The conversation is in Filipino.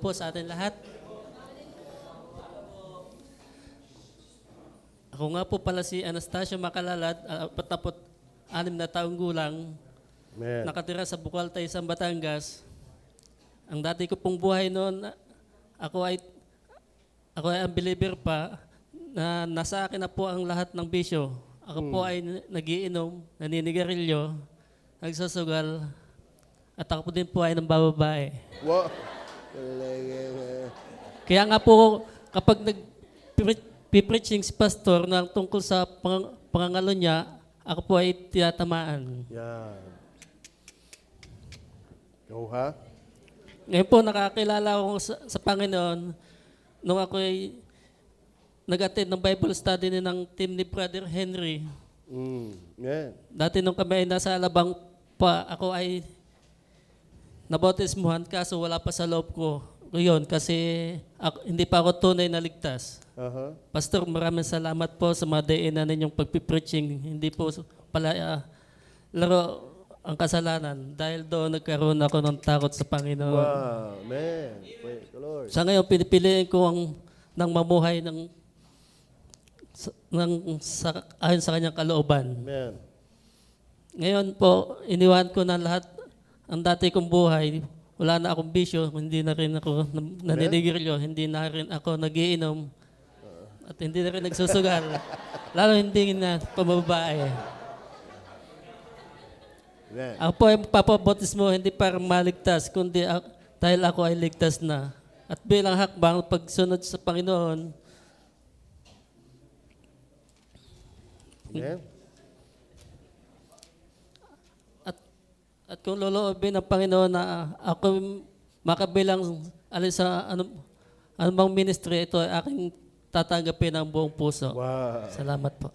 po sa atin lahat. Ako nga po pala si Anastasio Macalalad, 46 na taong gulang, Amen. nakatira sa Bucaltay, Batangas. Ang dati ko pong buhay noon, ako ay unbeliever pa, na nasa akin na po ang lahat ng bisyo. Ako po ay nagiinom, naninigarilyo, nagsasugal, at ako po din po ay nambababae. Wow. Kaya nga po, kapag nag-preaching si pastor na tungkol sa pangangalo niya, ako po ay tinatamaan. Yan. Ikaw ha? Ngayon po, nakakilala ako sa Panginoon nung ako ay nag-attend ng Bible study ng team ni Brother Henry. Yan. Dati nung kami ay nasa Alabang pa, ako ay nabautismuhan, kaso wala pa sa loob ko. Yun, kasi hindi pa ako tunay na ligtas. Aha. Pastor, maraming salamat po sa mga diinan ninyong pagpipreaching. Hindi po pala laro ang kasalanan. Dahil doon nagkaroon ako ng takot sa Panginoon. Wow. Man. Praise the Lord. Sa ngayon, pinipiliin ko ng mamuhay ayon sa kanyang kalooban. Amen. Ngayon po, iniwan ko na lahat ang dati kong buhay. Wala na akong bisyo, hindi na rin ako naninigarilyo, hindi na rin ako nagiinom, at hindi na rin nagsusugal. Lalo hindi na pamababae. Amen. Ako po ay magpapabautismo hindi para maligtas, kundi dahil ako ay ligtas na. At bilang hakbang, pagsunod sa Panginoon, Amen. at kung loloobin ng Panginoon na ako makabilang alin sa anumang ministry, ito ay aking tatanggapin ng buong puso. Wow. Salamat po.